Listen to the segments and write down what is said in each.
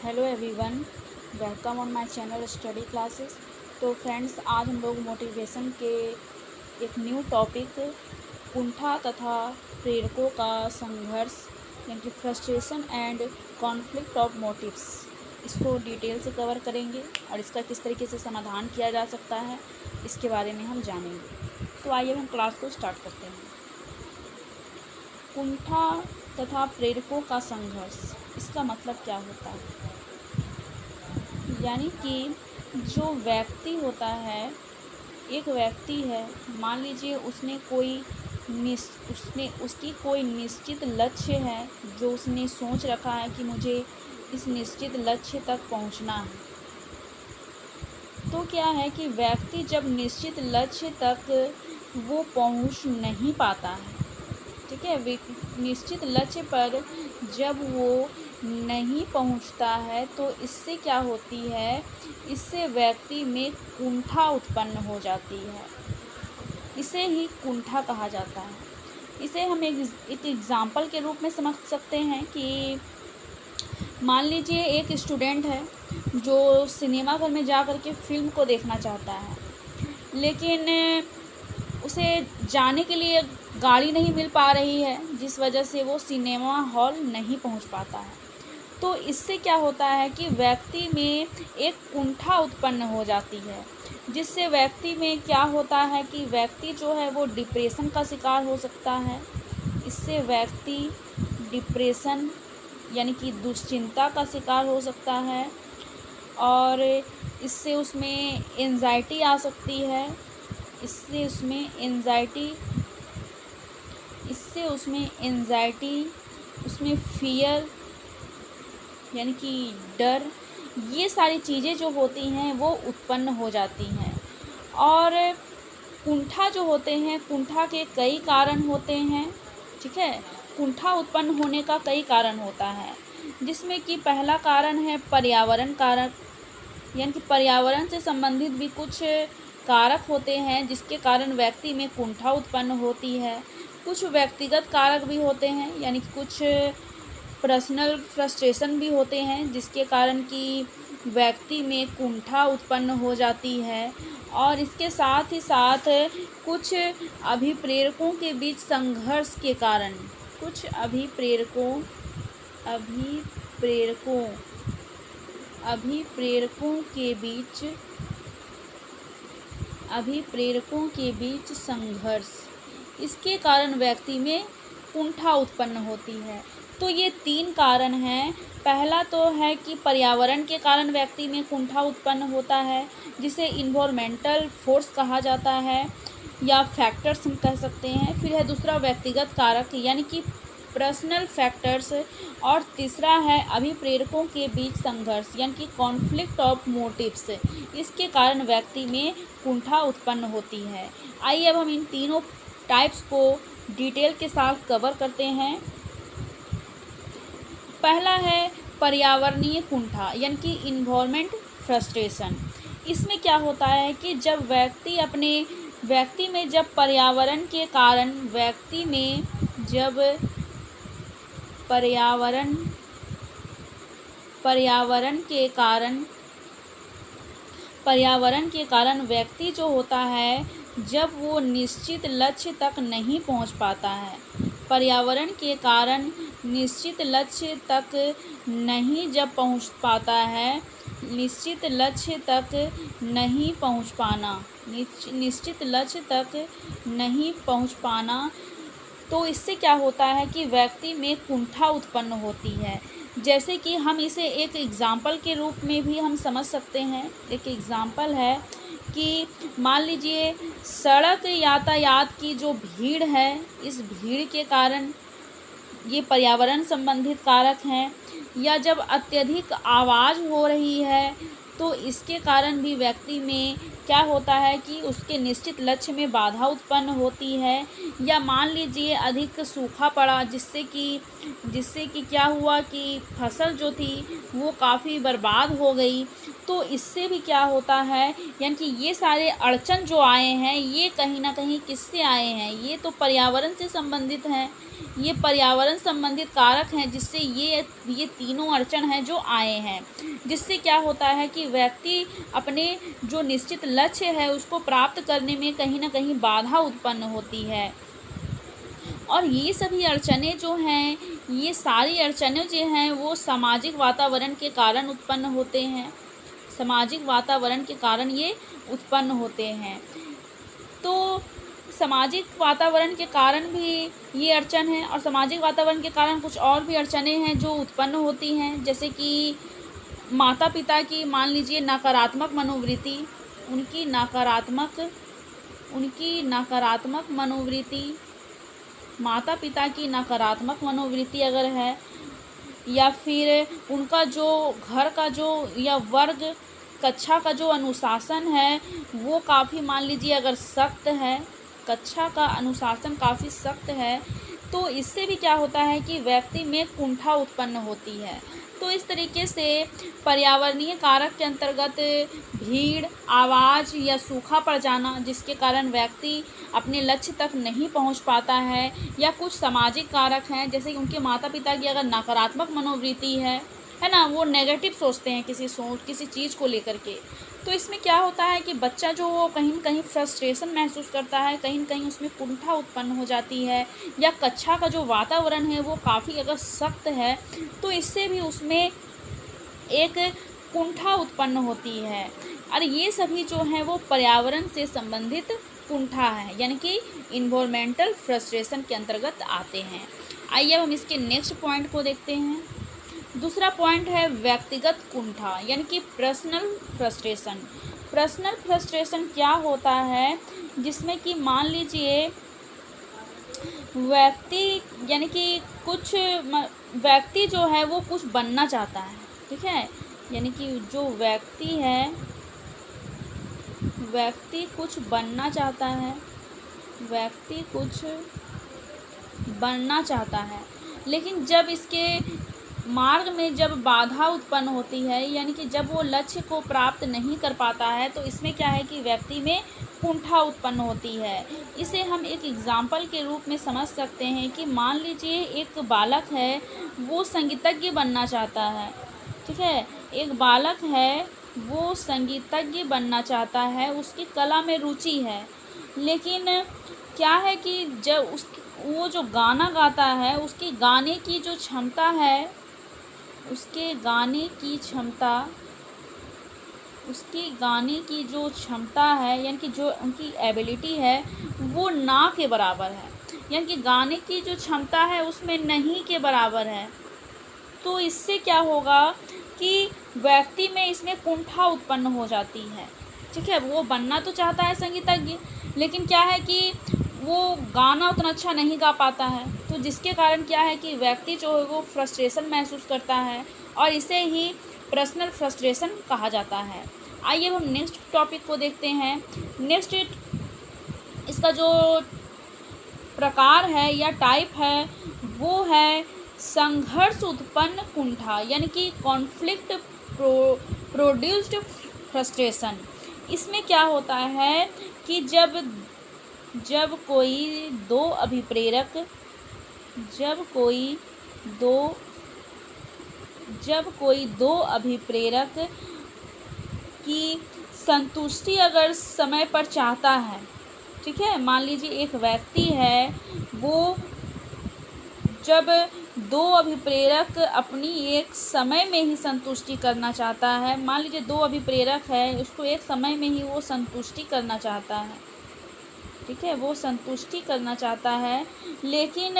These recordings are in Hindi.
Hello everyone, welcome on my channel study classes. तो फ्रेंड्स, आज हम लोग मोटिवेशन के एक न्यू टॉपिक कुंठा तथा प्रेरकों का संघर्ष यानी कि frustration and conflict of motives, इसको डिटेल से कवर करेंगे और इसका किस तरीके से समाधान किया जा सकता है इसके बारे में हम जानेंगे। तो आइए हम क्लास को स्टार्ट करते हैं। कुंठा तथा प्रेरकों का संघर्ष, इसका मतलब क्या होता है? यानी कि जो व्यक्ति होता है, एक व्यक्ति है, मान लीजिए उसकी कोई निश्चित लक्ष्य है जो उसने सोच रखा है कि मुझे इस निश्चित लक्ष्य तक पहुंचना है। तो क्या है कि व्यक्ति जब निश्चित लक्ष्य तक वो पहुंच नहीं पाता है, ठीक है, निश्चित लक्ष्य पर जब वो नहीं पहुंचता है तो इससे क्या होती है, इससे व्यक्ति में कुंठा उत्पन्न हो जाती है। इसे ही कुंठा कहा जाता है। इसे हम एक एग्ज़ाम्पल के रूप में समझ सकते हैं कि मान लीजिए एक स्टूडेंट है जो सिनेमा घर में जा कर के फ़िल्म को देखना चाहता है, लेकिन उसे जाने के लिए गाड़ी नहीं मिल पा रही है, जिस वजह से वो सिनेमा हॉल नहीं पहुंच पाता है। तो इससे क्या होता है कि व्यक्ति में एक कुंठा उत्पन्न हो जाती है, जिससे व्यक्ति में क्या होता है कि व्यक्ति जो है वो डिप्रेशन का शिकार हो सकता है। इससे व्यक्ति डिप्रेशन यानी कि दुश्चिंता का शिकार हो सकता है और इससे उसमें एंजाइटी आ सकती है। इससे उसमें एंजाइटी, उसमें फियर यानी कि डर, ये सारी चीज़ें जो होती हैं वो उत्पन्न हो जाती हैं। और कुंठा जो होते हैं, कुंठा के कई कारण होते हैं, ठीक है। कुंठा उत्पन्न होने का कई कारण होता है, जिसमें कि पहला कारण है पर्यावरण कारक, यानी कि पर्यावरण से संबंधित भी कुछ कारक होते हैं जिसके कारण व्यक्ति में कुंठा उत्पन्न होती है। कुछ व्यक्तिगत कारक भी होते हैं, यानी कि कुछ पर्सनल फ्रस्ट्रेशन भी होते हैं जिसके कारण कि व्यक्ति में कुंठा उत्पन्न हो जाती है। और इसके साथ ही साथ कुछ अभिप्रेरकों के बीच संघर्ष के कारण, कुछ अभिप्रेरकों के बीच संघर्ष, इसके कारण व्यक्ति में कुंठा उत्पन्न होती है। तो ये 3 कारण हैं। पहला तो है कि पर्यावरण के कारण व्यक्ति में कुंठा उत्पन्न होता है, जिसे इन्वायरमेंटल फोर्स कहा जाता है या फैक्टर्स हम कह सकते हैं। फिर है दूसरा व्यक्तिगत कारक यानी कि पर्सनल फैक्टर्स, और तीसरा है अभिप्रेरकों के बीच संघर्ष यानी कि कॉन्फ्लिक्ट ऑफ मोटिव्स, इसके कारण व्यक्ति में कुंठा उत्पन्न होती है। आइए अब हम इन तीनों टाइप्स को डिटेल के साथ कवर करते हैं। पहला है पर्यावरणीय कुंठा यानी कि इन्वायरमेंट फ्रस्ट्रेशन। इसमें क्या होता है कि जब व्यक्ति में जब पर्यावरण के कारण व्यक्ति जो होता है, जब वो निश्चित लक्ष्य तक नहीं पहुंच पाता है, पर्यावरण के कारण निश्चित लक्ष्य तक नहीं जब पहुंच पाता है, निश्चित लक्ष्य तक नहीं पहुंच पाना, तो इससे क्या होता है कि व्यक्ति में कुंठा उत्पन्न होती है। जैसे कि हम इसे एक एग्ज़ाम्पल के रूप में भी हम समझ सकते हैं। एक एग्ज़ाम्पल है कि मान लीजिए सड़क यातायात की जो भीड़ है, इस भीड़ के कारण ये पर्यावरण संबंधित कारक हैं, या जब अत्यधिक आवाज़ हो रही है तो इसके कारण भी व्यक्ति में क्या होता है कि उसके निश्चित लक्ष्य में बाधा उत्पन्न होती है। या मान लीजिए अधिक सूखा पड़ा, जिससे कि क्या हुआ कि फसल जो थी वो काफ़ी बर्बाद हो गई, तो इससे भी क्या होता है, यानी कि ये सारे अड़चन जो आए हैं ये कहीं ना कहीं किससे आए हैं, ये तो पर्यावरण से संबंधित हैं, ये पर्यावरण संबंधित कारक हैं जिससे ये तीनों अड़चन हैं जो आए हैं, जिससे क्या होता है कि व्यक्ति अपने जो निश्चित लक्ष्य है उसको प्राप्त करने में कहीं ना कहीं बाधा उत्पन्न होती है। और ये सभी अड़चनें जो हैं, ये सारी अड़चनें जो हैं वो सामाजिक वातावरण के कारण उत्पन्न होते हैं, सामाजिक वातावरण के कारण ये उत्पन्न होते हैं। तो सामाजिक वातावरण के कारण भी ये अड़चन है, और सामाजिक वातावरण के कारण कुछ और भी अड़चनें हैं जो उत्पन्न होती हैं, जैसे कि माता पिता की मान लीजिए नकारात्मक मनोवृत्ति, उनकी नकारात्मक मनोवृत्ति, माता पिता की नकारात्मक मनोवृत्ति अगर है, या फिर उनका जो घर का जो या वर्ग कक्षा का जो अनुशासन है वो काफ़ी मान लीजिए अगर सख्त है, कक्षा का अनुशासन काफ़ी सख्त है, तो इससे भी क्या होता है कि व्यक्ति में कुंठा उत्पन्न होती है। तो इस तरीके से पर्यावरणीय कारक के अंतर्गत भीड़, आवाज़ या सूखा पड़ जाना जिसके कारण व्यक्ति अपने लक्ष्य तक नहीं पहुंच पाता है, या कुछ सामाजिक कारक हैं जैसे कि उनके माता पिता की अगर नकारात्मक मनोवृत्ति है ना, वो नेगेटिव सोचते हैं किसी चीज़ को लेकर के, तो इसमें क्या होता है कि बच्चा जो वो कहीं न कहीं फ्रस्ट्रेशन महसूस करता है, कहीं न कहीं उसमें कुंठा उत्पन्न हो जाती है, या कक्षा का जो वातावरण है वो काफ़ी अगर सख्त है तो इससे भी उसमें एक कुंठा उत्पन्न होती है। और ये सभी जो हैं वो पर्यावरण से संबंधित कुंठा है, यानी कि इन्वायरमेंटल फ्रस्ट्रेशन के अंतर्गत आते हैं। आइए अब हम इसके नेक्स्ट पॉइंट को देखते हैं। दूसरा पॉइंट है व्यक्तिगत कुंठा, यानी कि पर्सनल फ्रस्ट्रेशन। पर्सनल फ्रस्ट्रेशन क्या होता है, जिसमें कि मान लीजिए व्यक्ति, यानी कि कुछ व्यक्ति जो है वो कुछ बनना चाहता है, ठीक है, यानी कि जो व्यक्ति है, व्यक्ति कुछ बनना चाहता है, व्यक्ति कुछ बनना चाहता है, लेकिन जब इसके मार्ग में जब बाधा उत्पन्न होती है, यानी कि जब वो लक्ष्य को प्राप्त नहीं कर पाता है, तो इसमें क्या है कि व्यक्ति में कुंठा उत्पन्न होती है। इसे हम एक एग्जाम्पल के रूप में समझ सकते हैं कि मान लीजिए एक बालक है, वो संगीतज्ञ बनना चाहता है, ठीक है, एक बालक है वो संगीतज्ञ बनना चाहता है, उसकी कला में रुचि है, लेकिन क्या है कि जब वो जो गाना गाता है उसकी गाने की जो क्षमता है, उसके गाने की जो क्षमता है, यानी कि जो उनकी एबिलिटी है वो ना के बराबर है, यानी कि गाने की जो क्षमता है उसमें नहीं के बराबर है। तो इससे क्या होगा कि व्यक्ति में इसमें कुंठा उत्पन्न हो जाती है, ठीक है, वो बनना तो चाहता है संगीतज्ञ, लेकिन क्या है कि वो गाना उतना अच्छा नहीं गा पाता है, तो जिसके कारण क्या है कि व्यक्ति जो है वो फ्रस्ट्रेशन महसूस करता है, और इसे ही पर्सनल फ्रस्ट्रेशन कहा जाता है। आइए हम नेक्स्ट टॉपिक को देखते हैं। नेक्स्ट इसका जो प्रकार है या टाइप है वो है संघर्ष उत्पन्न कुंठा, यानी कि कॉन्फ्लिक्ट प्रोड्यूस्ड फ्रस्ट्रेशन। इसमें क्या होता है कि जब कोई दो अभिप्रेरक की संतुष्टि अगर समय पर चाहता है, ठीक है, मान लीजिए एक व्यक्ति है, वो जब दो अभिप्रेरक अपनी एक समय में ही संतुष्टि करना चाहता है, मान लीजिए दो अभिप्रेरक है, उसको एक समय में ही वो संतुष्टि करना चाहता है, ठीक है, वो संतुष्टि करना चाहता है, लेकिन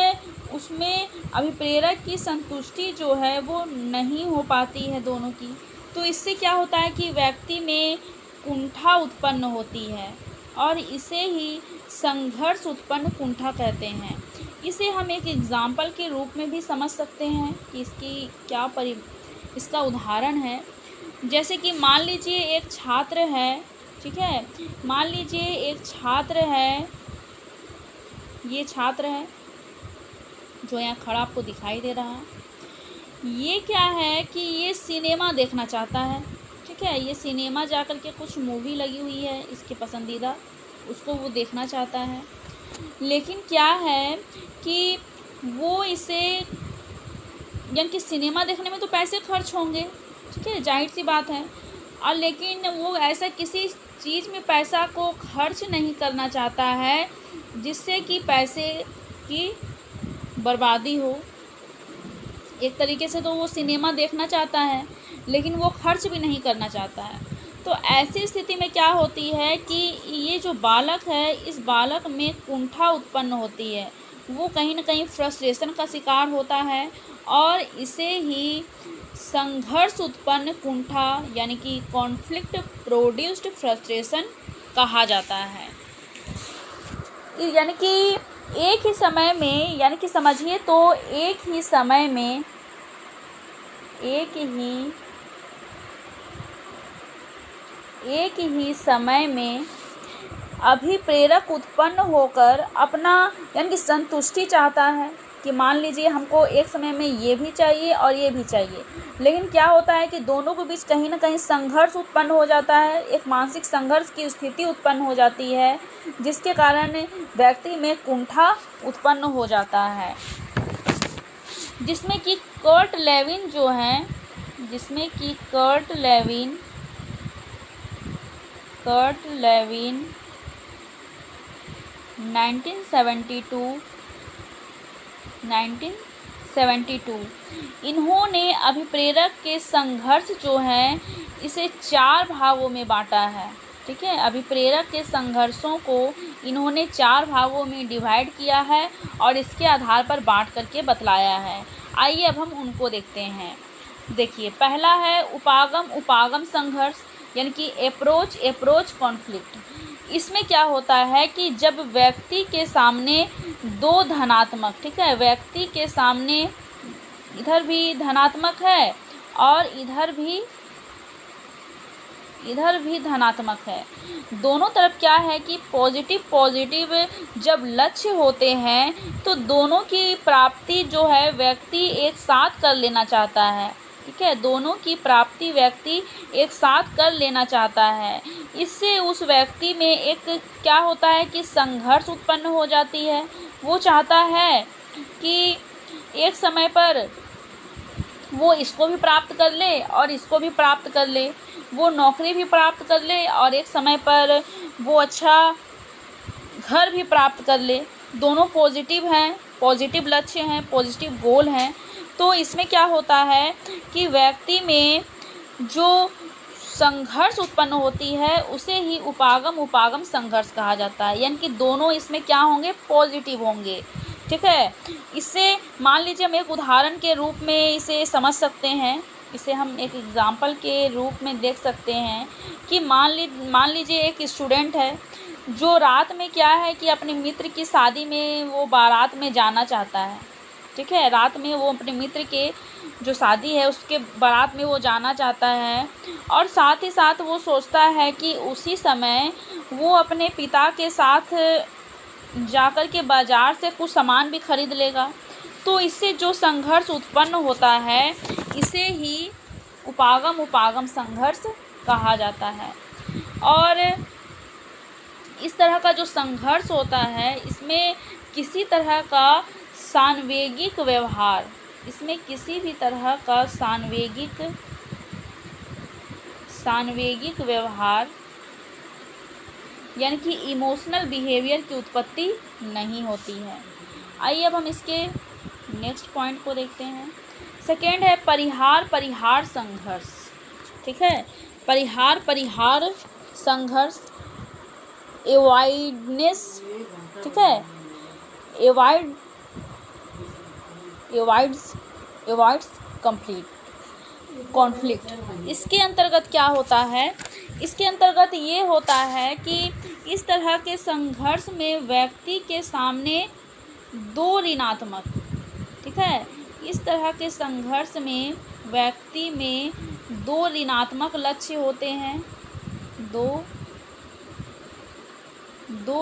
उसमें अभिप्रेरक की संतुष्टि जो है वो नहीं हो पाती है दोनों की, तो इससे क्या होता है कि व्यक्ति में कुंठा उत्पन्न होती है, और इसे ही संघर्ष उत्पन्न कुंठा कहते हैं। इसे हम एक एग्जाम्पल के रूप में भी समझ सकते हैं कि इसका उदाहरण है, जैसे कि मान लीजिए एक छात्र है, ठीक है, मान लीजिए एक छात्र है, ये छात्र है जो यहाँ खड़ा आपको दिखाई दे रहा है, ये क्या है कि ये सिनेमा देखना चाहता है, ठीक है, ये सिनेमा जा कर के कुछ मूवी लगी हुई है इसके पसंदीदा, उसको वो देखना चाहता है, लेकिन क्या है कि वो इसे यानी कि सिनेमा देखने में तो पैसे खर्च होंगे, ठीक है, जाहिर सी बात है, और लेकिन वो ऐसा किसी चीज़ में पैसा को खर्च नहीं करना चाहता है जिससे कि पैसे की बर्बादी हो। एक तरीके से तो वो सिनेमा देखना चाहता है लेकिन वो खर्च भी नहीं करना चाहता है। तो ऐसी स्थिति में क्या होती है कि ये जो बालक है, इस बालक में कुंठा उत्पन्न होती है, वो कहीं न कहीं फ्रस्ट्रेशन का शिकार होता है और इसे ही संघर्ष उत्पन्न कुंठा यानी कि कॉन्फ्लिक्ट प्रोड्यूस्ड फ्रस्ट्रेशन कहा जाता है। यानी कि एक ही समय में, यानी कि समझिए तो एक ही समय में अभिप्रेरक उत्पन्न होकर अपना यानी कि संतुष्टि चाहता है कि मान लीजिए हमको एक समय में ये भी चाहिए और ये भी चाहिए, लेकिन क्या होता है कि दोनों के बीच कहीं ना कहीं संघर्ष उत्पन्न हो जाता है, एक मानसिक संघर्ष की स्थिति उत्पन्न हो जाती है जिसके कारण व्यक्ति में कुंठा उत्पन्न हो जाता है, जिसमें कि कर्ट लेविन जो हैं, जिसमें कि कर्ट लेविन 1972 इन्होंने अभिप्रेरक के संघर्ष जो है इसे 4 भागों में बांटा है। ठीक है, अभिप्रेरक के संघर्षों को इन्होंने 4 भागों में डिवाइड किया है और इसके आधार पर बांट करके बतलाया है। आइए अब हम उनको देखते हैं। देखिए, पहला है उपागम संघर्ष यानी कि अप्रोच कॉन्फ्लिक्ट। इसमें क्या होता है कि जब व्यक्ति के सामने दो धनात्मक, ठीक है, व्यक्ति के सामने इधर भी धनात्मक है और इधर भी धनात्मक है, दोनों तरफ क्या है कि पॉजिटिव जब लक्ष्य होते हैं तो दोनों की प्राप्ति जो है व्यक्ति एक साथ कर लेना चाहता है। ठीक है, दोनों की प्राप्ति व्यक्ति एक साथ कर लेना चाहता है। इससे उस व्यक्ति में एक क्या होता है कि संघर्ष उत्पन्न हो जाती है। वो चाहता है कि एक समय पर वो इसको भी प्राप्त कर ले और इसको भी प्राप्त कर ले, वो नौकरी भी प्राप्त कर ले और एक समय पर वो अच्छा घर भी प्राप्त कर ले। दोनों पॉजिटिव हैं, पॉजिटिव लक्ष्य हैं, पॉजिटिव गोल हैं। तो इसमें क्या होता है कि व्यक्ति में जो संघर्ष उत्पन्न होती है उसे ही उपागम संघर्ष कहा जाता है, यानी कि दोनों इसमें क्या होंगे, पॉजिटिव होंगे। ठीक है, इससे मान लीजिए हम एक उदाहरण के रूप में इसे समझ सकते हैं, इसे हम एक एग्जाम्पल के रूप में देख सकते हैं कि मान लीजिए एक स्टूडेंट है जो रात में क्या है कि अपने मित्र की शादी में वो बारात में जाना चाहता है। ठीक है, रात में वो अपने मित्र के जो शादी है उसके बारात में वो जाना चाहता है और साथ ही साथ वो सोचता है कि उसी समय वो अपने पिता के साथ जाकर के बाज़ार से कुछ सामान भी खरीद लेगा। तो इससे जो संघर्ष उत्पन्न होता है इसे ही उपागम संघर्ष कहा जाता है। और इस तरह का जो संघर्ष होता है इसमें किसी तरह का सान्वेगिक व्यवहार, इसमें किसी भी तरह का सान्वेगिक व्यवहार यानी कि इमोशनल बिहेवियर की उत्पत्ति नहीं होती है। आइए अब हम इसके नेक्स्ट पॉइंट को देखते हैं। सेकेंड है परिहार संघर्ष। ठीक है, परिहार संघर्ष, एवॉइडनेस। ठीक है, एवॉइड्स कॉन्फ्लिक्ट। इसके अंतर्गत क्या होता है, इसके अंतर्गत ये होता है कि इस तरह के संघर्ष में व्यक्ति के सामने दो ऋणात्मक, ठीक है, इस तरह के संघर्ष में व्यक्ति में दो ऋणात्मक लक्ष्य होते हैं, दो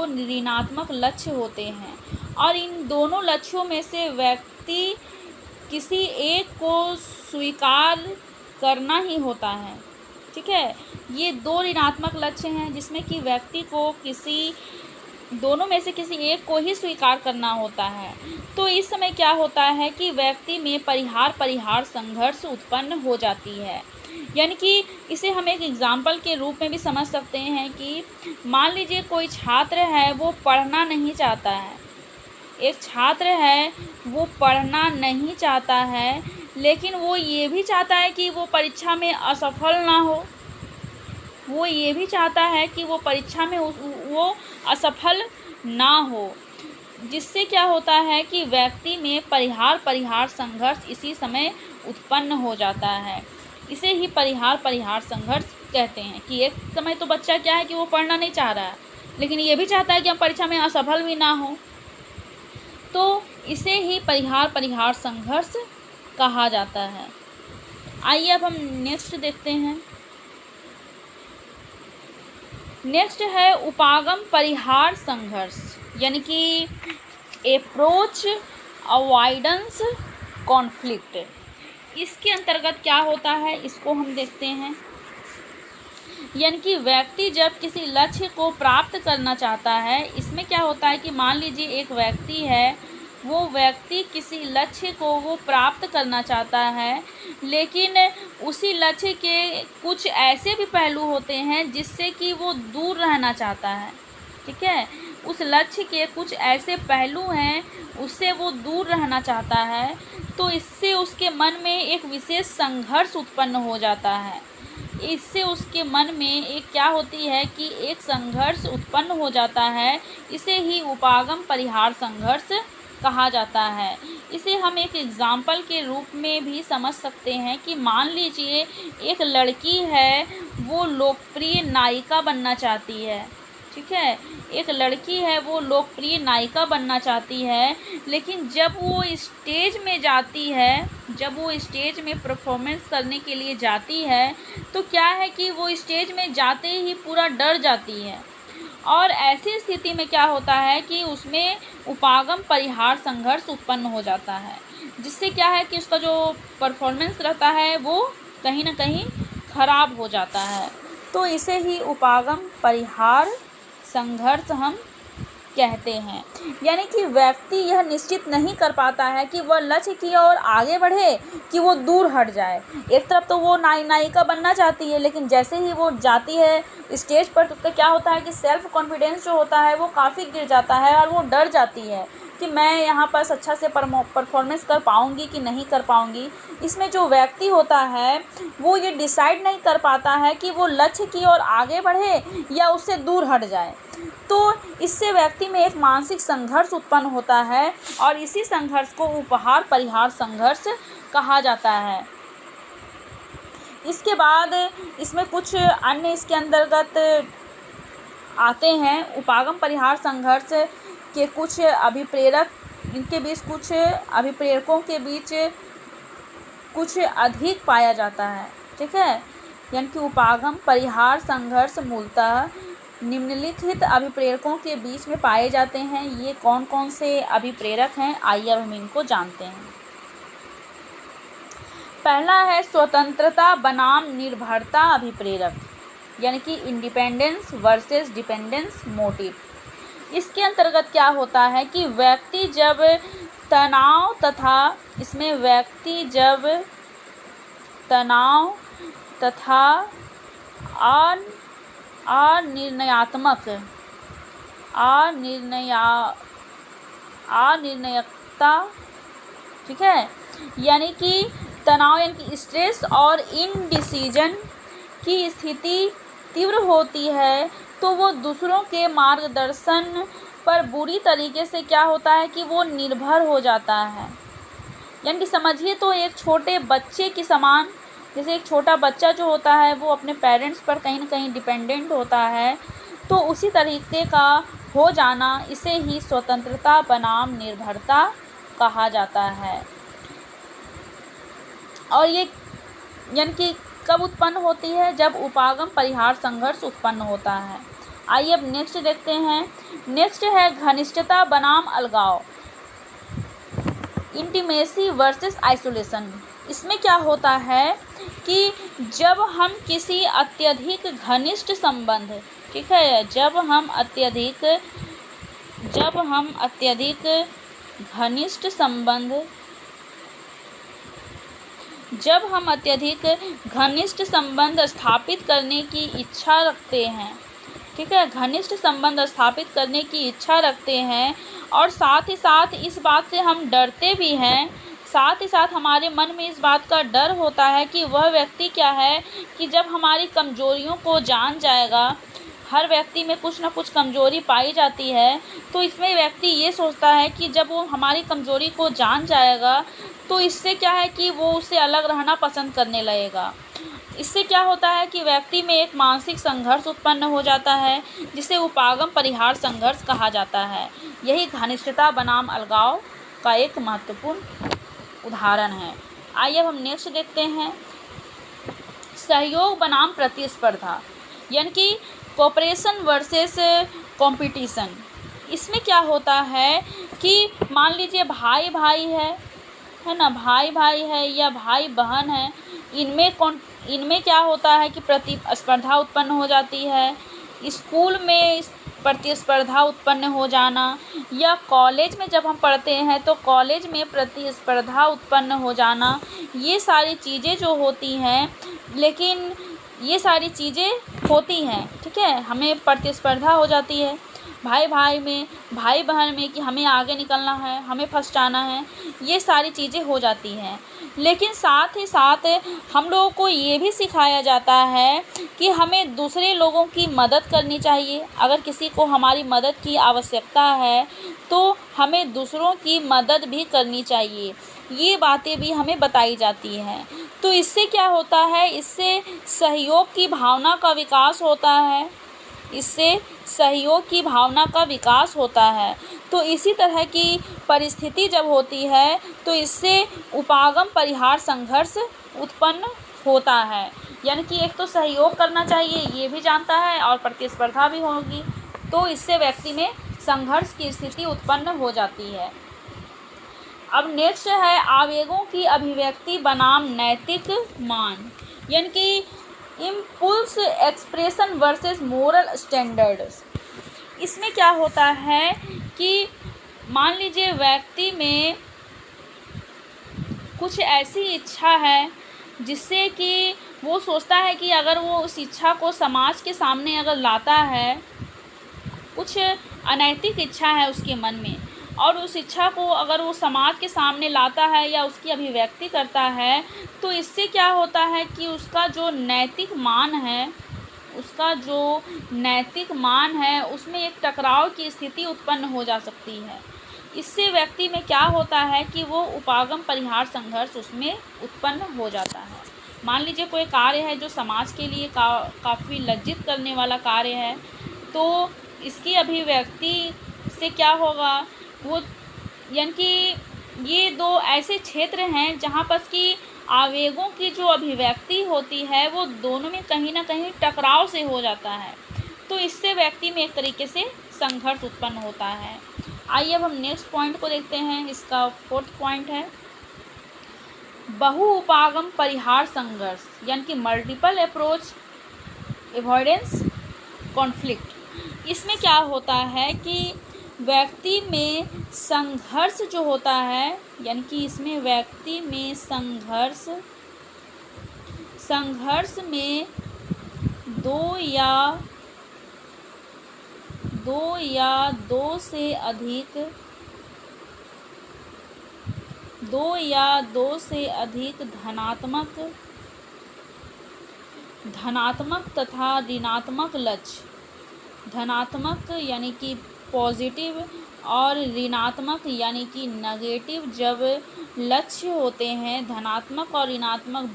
ऋणात्मक लक्ष्य होते हैं और इन दोनों लक्ष्यों में से व्यक्ति किसी एक को स्वीकार करना ही होता है। ठीक है। ये दो ऋणात्मक लक्ष्य हैं जिसमें कि व्यक्ति को किसी दोनों में से किसी एक को ही स्वीकार करना होता है। तो इस समय क्या होता है कि व्यक्ति में परिहार संघर्ष उत्पन्न हो जाती है। यानी कि इसे हम एक एग्जाम्पल के रूप में भी समझ सकते हैं कि मान लीजिए कोई छात्र है, वो पढ़ना नहीं चाहता है। एक छात्र है, वो पढ़ना नहीं चाहता है, लेकिन वो ये भी चाहता है कि वो परीक्षा में असफल ना हो। वो ये भी चाहता है कि वो परीक्षा में वो असफल ना हो, जिससे क्या होता है कि व्यक्ति में परिहार संघर्ष इसी समय उत्पन्न हो जाता है। इसे ही परिहार संघर्ष कहते हैं कि एक समय तो बच्चा क्या है कि वो पढ़ना नहीं चाह रहा है, लेकिन ये भी चाहता है कि हम परीक्षा में असफल भी ना हो। तो इसे ही परिहार संघर्ष कहा जाता है। आइए अब हम नेक्स्ट देखते हैं। नेक्स्ट है उपागम परिहार संघर्ष, यानी कि अप्रोच अवॉइडेंस कॉन्फ्लिक्ट। इसके अंतर्गत क्या होता है, इसको हम देखते हैं। यानी कि व्यक्ति जब किसी लक्ष्य को प्राप्त करना चाहता है, इसमें क्या होता है कि मान लीजिए एक व्यक्ति है, वो व्यक्ति किसी लक्ष्य को वो प्राप्त करना चाहता है, लेकिन उसी लक्ष्य के कुछ ऐसे भी पहलू होते हैं जिससे कि वो दूर रहना चाहता है। ठीक है, उस लक्ष्य के कुछ ऐसे पहलू हैं, उससे वो दूर रहना चाहता है। तो इससे उसके मन में एक विशेष संघर्ष उत्पन्न हो जाता है। इससे उसके मन में एक क्या होती है कि एक संघर्ष उत्पन्न हो जाता है। इसे ही उपागम परिहार संघर्ष कहा जाता है। इसे हम एक एग्जाम्पल के रूप में भी समझ सकते हैं कि मान लीजिए एक लड़की है, वो लोकप्रिय नायिका बनना चाहती है। ठीक है, एक लड़की है, वो लोकप्रिय नायिका बनना चाहती है, लेकिन जब वो स्टेज में जाती है, जब वो स्टेज में परफॉर्मेंस करने के लिए जाती है, तो क्या है कि वो स्टेज में जाते ही पूरा डर जाती है। और ऐसी स्थिति में क्या होता है कि उसमें उपागम परिहार संघर्ष उत्पन्न हो जाता है, जिससे क्या है कि उसका जो परफॉर्मेंस रहता है वो कहीं ना कहीं खराब हो जाता है। तो इसे ही उपागम परिहार संघर्ष हम कहते हैं। यानी कि व्यक्ति यह निश्चित नहीं कर पाता है कि वह लक्ष्य की ओर आगे बढ़े कि वो दूर हट जाए। एक तरफ तो वो नायिका बनना चाहती है, लेकिन जैसे ही वो जाती है स्टेज पर, तो उसका क्या होता है कि सेल्फ कॉन्फिडेंस जो होता है वो काफ़ी गिर जाता है और वो डर जाती है कि मैं यहाँ पर अच्छा से परफॉर्मेंस कर पाऊँगी कि नहीं कर पाऊँगी। इसमें जो व्यक्ति होता है वो ये डिसाइड नहीं कर पाता है कि वो लक्ष्य की ओर आगे बढ़े या उससे दूर हट जाए। तो इससे व्यक्ति में एक मानसिक संघर्ष उत्पन्न होता है और इसी संघर्ष को उपहार परिहार संघर्ष कहा जाता है। इसके बाद इसमें कुछ अन्य इसके अंतर्गत आते हैं। उपागम परिहार संघर्ष के कुछ अभिप्रेरक, इनके बीच कुछ अभिप्रेरकों के बीच कुछ अधिक पाया जाता है। ठीक है, यानी कि उपागम परिहार संघर्ष मूलतः निम्नलिखित अभिप्रेरकों के बीच में पाए जाते हैं। ये कौन कौन से अभिप्रेरक हैं, आइए अब हम इनको जानते हैं। पहला है स्वतंत्रता बनाम निर्भरता अभिप्रेरक, यानी कि इंडिपेंडेंस वर्सेस डिपेंडेंस मोटिव। इसके अंतर्गत क्या होता है कि व्यक्ति जब तनाव तथा अनिर्णयकता, ठीक है, यानी कि तनाव यानी कि स्ट्रेस और इनडिसीजन की स्थिति तीव्र होती है, तो वो दूसरों के मार्गदर्शन पर बुरी तरीके से क्या होता है कि वो निर्भर हो जाता है। यानी कि समझिए तो एक छोटे बच्चे के समान, जैसे एक छोटा बच्चा जो होता है वो अपने पेरेंट्स पर कहीं ना कहीं डिपेंडेंट होता है, तो उसी तरीके का हो जाना, इसे ही स्वतंत्रता बनाम निर्भरता कहा जाता है। और ये यानी कि कब उत्पन्न होती है, जब उपागम परिहार संघर्ष उत्पन्न होता है। आइए अब नेक्स्ट देखते हैं। नेक्स्ट है घनिष्ठता बनाम अलगाव, इंटीमेसी वर्सेस आइसोलेशन। इसमें क्या होता है कि जब हम किसी अत्यधिक घनिष्ठ संबंध, ठीक है, जब हम अत्यधिक घनिष्ठ संबंध जब हम अत्यधिक घनिष्ठ संबंध स्थापित करने की इच्छा रखते हैं, ठीक है, घनिष्ठ संबंध स्थापित करने की इच्छा रखते हैं और साथ ही साथ इस बात से हम डरते भी हैं, साथ ही साथ हमारे मन में इस बात का डर होता है कि वह व्यक्ति क्या है कि जब हमारी कमजोरियों को जान जाएगा, हर व्यक्ति में कुछ ना कुछ कमजोरी पाई जाती है, तो इसमें व्यक्ति ये सोचता है कि जब वो हमारी कमजोरी को जान जाएगा तो इससे क्या है कि वो उससे अलग रहना पसंद करने लगेगा। इससे क्या होता है कि व्यक्ति में एक मानसिक संघर्ष उत्पन्न हो जाता है, जिसे उपागम परिहार संघर्ष कहा जाता है। यही घनिष्ठता बनाम अलगाव का एक महत्वपूर्ण उदाहरण है। आइए अब हम नेक्स्ट देखते हैं, सहयोग बनाम प्रतिस्पर्धा, यानी कि कोऑपरेशन वर्सेस कंपटीशन। इसमें क्या होता है कि मान लीजिए भाई भाई है ना, भाई भाई है या भाई बहन है, इनमें क्या होता है कि प्रतिस्पर्धा उत्पन्न हो जाती है। स्कूल में प्रतिस्पर्धा उत्पन्न हो जाना, या कॉलेज में जब हम पढ़ते हैं तो कॉलेज में प्रतिस्पर्धा उत्पन्न हो जाना, ये सारी चीज़ें जो होती हैं, लेकिन ये सारी चीज़ें होती हैं, ठीक है, हमें प्रतिस्पर्धा हो जाती है भाई भाई में, भाई बहन में कि हमें आगे निकलना है, हमें फर्स्ट आना है, ये सारी चीज़ें हो जाती हैं। लेकिन साथ ही साथ हम लोगों को ये भी सिखाया जाता है कि हमें दूसरे लोगों की मदद करनी चाहिए। अगर किसी को हमारी मदद की आवश्यकता है तो हमें दूसरों की मदद भी करनी चाहिए, ये बातें भी हमें बताई जाती हैं। तो इससे क्या होता है, इससे सहयोग की भावना का विकास होता है, इससे सहयोग की भावना का विकास होता है। तो इसी तरह की परिस्थिति जब होती है तो इससे उपागम परिहार संघर्ष उत्पन्न होता है, यानी कि एक तो सहयोग करना चाहिए ये भी जानता है और प्रतिस्पर्धा भी होगी, तो इससे व्यक्ति में संघर्ष की स्थिति उत्पन्न हो जाती है। अब नेक्स्ट है आवेगों की अभिव्यक्ति बनाम नैतिक मान, यानी कि impulse expression versus moral standards. इसमें क्या होता है कि मान लीजिए व्यक्ति में कुछ ऐसी इच्छा है जिससे कि वो सोचता है कि अगर वो उस इच्छा को समाज के सामने अगर लाता है, कुछ अनैतिक इच्छा है उसके मन में, और उस इच्छा को अगर वो समाज के सामने लाता है या उसकी अभिव्यक्ति करता है, तो इससे क्या होता है कि उसका जो नैतिक मान है उसमें एक टकराव की स्थिति उत्पन्न हो जा सकती है। इससे व्यक्ति में क्या होता है कि वो उपागम परिहार संघर्ष उसमें उत्पन्न हो जाता है। मान लीजिए कोई कार्य है जो समाज के लिए काफ़ी लज्जित करने वाला कार्य है, तो इसकी अभिव्यक्ति से क्या होगा, वो यानी कि ये दो ऐसे क्षेत्र हैं जहाँ पर कि आवेगों की जो अभिव्यक्ति होती है वो दोनों में कहीं ना कहीं टकराव से हो जाता है, तो इससे व्यक्ति में एक तरीके से संघर्ष उत्पन्न होता है। आइए अब हम नेक्स्ट पॉइंट को देखते हैं, इसका 4th पॉइंट है बहु उपागम परिहार संघर्ष, यानी कि मल्टीपल अप्रोच अवॉइडेंस कॉन्फ्लिक्ट। इसमें क्या होता है कि व्यक्ति में संघर्ष जो होता है, यानी कि इसमें व्यक्ति में संघर्ष में दो या दो से अधिक धनात्मक तथा ऋणात्मक लक्ष्य, धनात्मक यानी कि पॉजिटिव और ऋणात्मक यानी कि नेगेटिव जब लक्ष्य होते हैं, धनात्मक और ऋणात्मक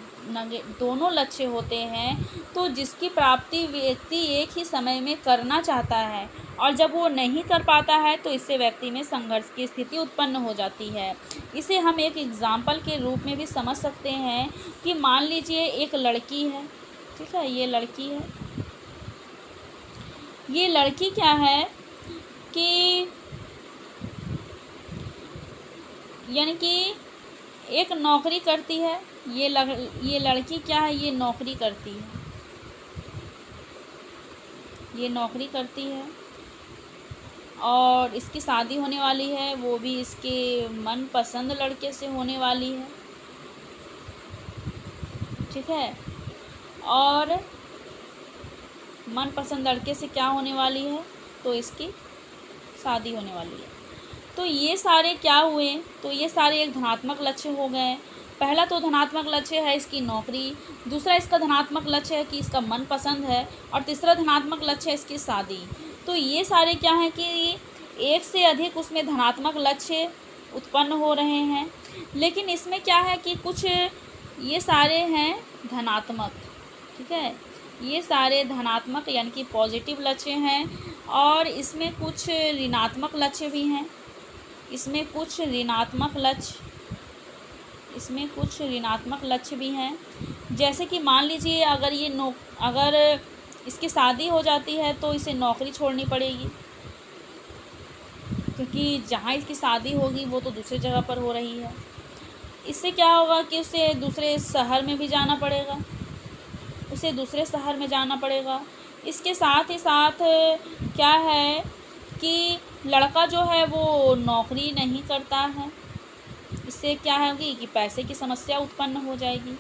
दोनों लक्ष्य होते हैं, तो जिसकी प्राप्ति व्यक्ति एक ही समय में करना चाहता है और जब वो नहीं कर पाता है तो इससे व्यक्ति में संघर्ष की स्थिति उत्पन्न हो जाती है। इसे हम एक एग्जाम्पल के रूप में भी समझ सकते हैं कि मान लीजिए एक लड़की है, ठीक है, ये लड़की क्या है कि यानी कि एक नौकरी करती है, ये लड़की क्या है, ये नौकरी करती है, ये नौकरी करती है और इसकी शादी होने वाली है, वो भी इसके मनपसंद लड़के से होने वाली है। ठीक है, और मनपसंद लड़के से क्या होने वाली है, तो इसकी शादी होने वाली है। तो ये सारे क्या हुए, तो ये सारे एक धनात्मक लक्ष्य हो गए। पहला तो धनात्मक लक्ष्य है इसकी नौकरी, दूसरा इसका धनात्मक लक्ष्य है कि इसका मनपसंद है, और तीसरा धनात्मक लक्ष्य है इसकी शादी। तो ये सारे क्या हैं कि एक से अधिक उसमें धनात्मक लक्ष्य उत्पन्न हो रहे हैं। लेकिन इसमें क्या है कि कुछ ये सारे हैं धनात्मक, ठीक है, ये सारे धनात्मक यानी कि पॉजिटिव लक्ष्य हैं, और इसमें कुछ ऋणात्मक लक्ष्य भी हैं, इसमें कुछ ऋणात्मक लक्ष्य भी हैं। जैसे कि मान लीजिए अगर इसकी शादी हो जाती है तो इसे नौकरी छोड़नी पड़ेगी, क्योंकि जहाँ इसकी शादी होगी वो तो दूसरी जगह पर हो रही है। इससे क्या होगा कि उसे दूसरे शहर में भी जाना पड़ेगा, इसके साथ ही साथ क्या है कि लड़का जो है वो नौकरी नहीं करता है, इससे क्या होगी कि पैसे की समस्या उत्पन्न हो जाएगी।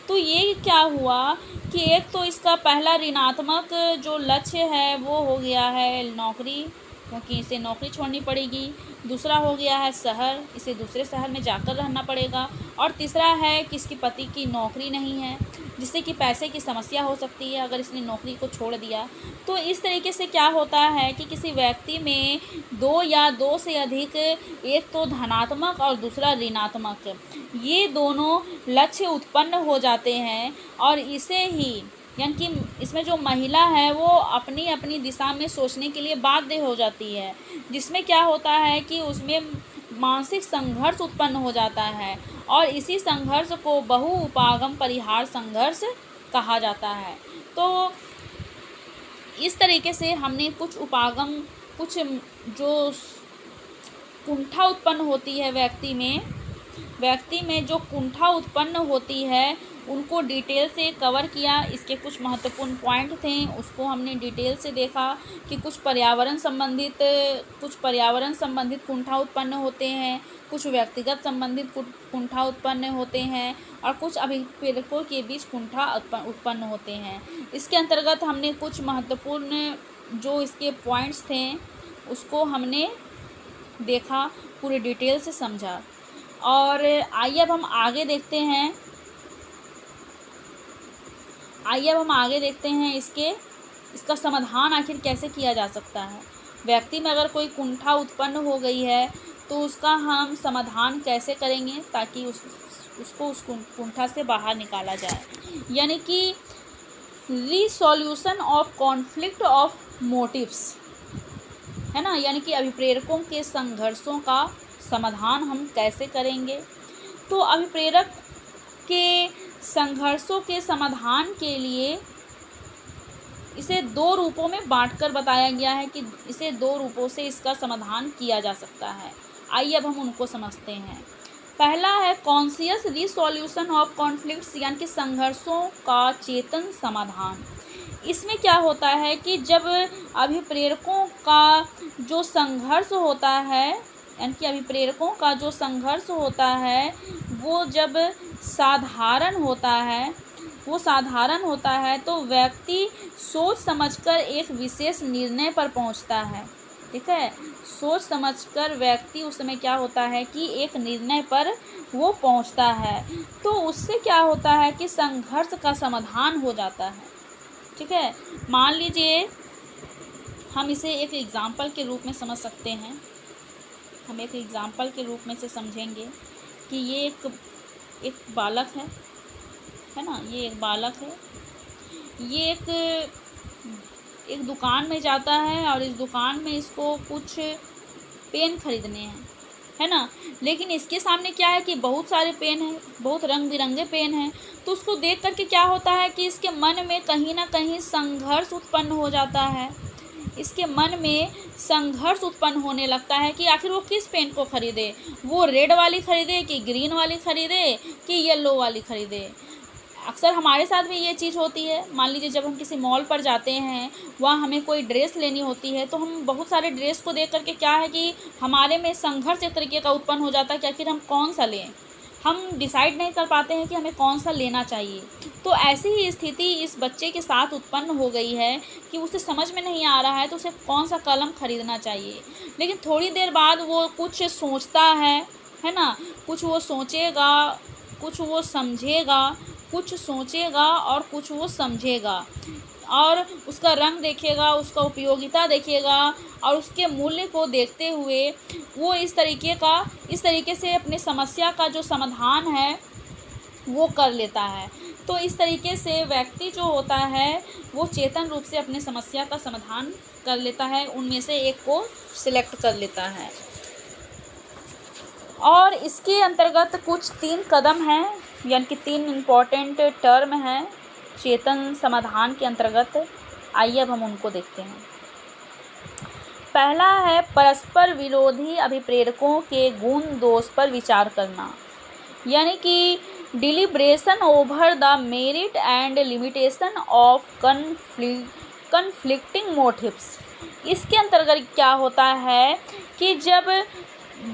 तो ये क्या हुआ कि एक तो इसका पहला ऋणात्मक जो लक्ष्य है वो हो गया है नौकरी, क्योंकि इसे नौकरी छोड़नी पड़ेगी। दूसरा हो गया है शहर, इसे दूसरे शहर में जाकर रहना पड़ेगा। और तीसरा है कि इसकी पति की नौकरी नहीं है, जिससे कि पैसे की समस्या हो सकती है अगर इसने नौकरी को छोड़ दिया। तो इस तरीके से क्या होता है कि किसी व्यक्ति में दो या दो से अधिक, एक तो धनात्मक और दूसरा ऋणात्मक, ये दोनों लक्ष्य उत्पन्न हो जाते हैं। और इसे ही यानी कि इसमें जो महिला है वो अपनी अपनी दिशा में सोचने के लिए बाध्य हो जाती है, जिसमें क्या होता है कि उसमें मानसिक संघर्ष उत्पन्न हो जाता है, और इसी संघर्ष को बहु उपागम परिहार संघर्ष कहा जाता है। तो इस तरीके से हमने कुछ जो कुंठा उत्पन्न होती है व्यक्ति में जो कुंठा उत्पन्न होती है उनको डिटेल से कवर किया। इसके कुछ महत्वपूर्ण पॉइंट थे, उसको हमने डिटेल से देखा कि कुछ पर्यावरण संबंधित कुंठा उत्पन्न होते हैं, कुछ व्यक्तिगत संबंधित कुंठा उत्पन्न होते हैं, और कुछ अभिप्रेरकों के बीच कुंठा उत्पन्न होते हैं। इसके अंतर्गत हमने कुछ महत्वपूर्ण जो इसके पॉइंट्स थे उसको हमने देखा, पूरे डिटेल से समझा। और आइए अब हम आगे देखते हैं इसका समाधान आखिर कैसे किया जा सकता है। व्यक्ति में अगर कोई कुंठा उत्पन्न हो गई है तो उसका हम समाधान कैसे करेंगे ताकि उसको उस कुंठा से बाहर निकाला जाए, यानी कि resolution of conflict of motives, है ना, यानी कि अभिप्रेरकों के संघर्षों का समाधान हम कैसे करेंगे। तो अभिप्रेरक के संघर्षों के समाधान के लिए इसे दो रूपों में बांटकर बताया गया है कि इसे दो रूपों से इसका समाधान किया जा सकता है। आइए अब हम उनको समझते हैं। पहला है कॉन्शियस रिसॉल्यूशन ऑफ कॉन्फ्लिक्ट्स, यानी कि संघर्षों का चेतन समाधान। इसमें क्या होता है कि जब अभिप्रेरकों का जो संघर्ष होता है, यानी कि अभिप्रेरकों का जो संघर्ष होता है वो जब साधारण होता है तो व्यक्ति सोच समझकर एक विशेष निर्णय पर पहुंचता है। ठीक है, सोच समझकर व्यक्ति उस समय क्या होता है कि एक निर्णय पर वो पहुंचता है, तो उससे क्या होता है कि संघर्ष का समाधान हो जाता है। ठीक है, मान लीजिए हम इसे एक एग्जाम्पल के रूप में समझ सकते हैं। हम एक एग्जाम्पल के रूप में से समझेंगे कि ये एक बालक है ना, ये एक बालक है, ये एक दुकान में जाता है और इस दुकान में इसको कुछ पेन खरीदने हैं, है ना। लेकिन इसके सामने क्या है कि बहुत सारे पेन हैं, बहुत रंग बिरंगे पेन हैं। तो उसको देख करके क्या होता है कि इसके मन में कहीं ना कहीं संघर्ष उत्पन्न हो जाता है इसके मन में संघर्ष उत्पन्न होने लगता है कि आखिर वो किस पेन को खरीदे, वो रेड वाली खरीदे कि ग्रीन वाली खरीदे कि येलो वाली खरीदे। अक्सर हमारे साथ भी ये चीज़ होती है। मान लीजिए जब हम किसी मॉल पर जाते हैं, वहाँ हमें कोई ड्रेस लेनी होती है, तो हम बहुत सारे ड्रेस को देख करके क्या है कि हमारे में संघर्ष एक तरीके का उत्पन्न हो जाता है कि आखिर हम कौन सा लें। हम डिसाइड नहीं कर पाते हैं कि हमें कौन सा लेना चाहिए। तो ऐसी ही स्थिति इस बच्चे के साथ उत्पन्न हो गई है कि उसे समझ में नहीं आ रहा है तो उसे कौन सा कलम खरीदना चाहिए। लेकिन थोड़ी देर बाद वो कुछ सोचता है ना, कुछ वो सोचेगा, कुछ वो समझेगा, कुछ सोचेगा और कुछ वो समझेगा, और उसका रंग देखेगा, उसका उपयोगिता देखेगा, और उसके मूल्य को देखते हुए वो इस तरीके से अपनी समस्या का जो समाधान है वो कर लेता है। तो इस तरीके से व्यक्ति जो होता है वो चेतन रूप से अपनी समस्या का समाधान कर लेता है, उनमें से एक को सिलेक्ट कर लेता है। और इसके अंतर्गत कुछ 3 कदम हैं, यानी कि 3 इम्पॉर्टेंट टर्म हैं चेतन समाधान के अंतर्गत। आइए अब हम उनको देखते हैं। पहला है परस्पर विरोधी अभिप्रेरकों के गुण दोष पर विचार करना, यानी कि deliberation over the merit and limitation of conflicting motives. इसके अंतर्गत क्या होता है कि जब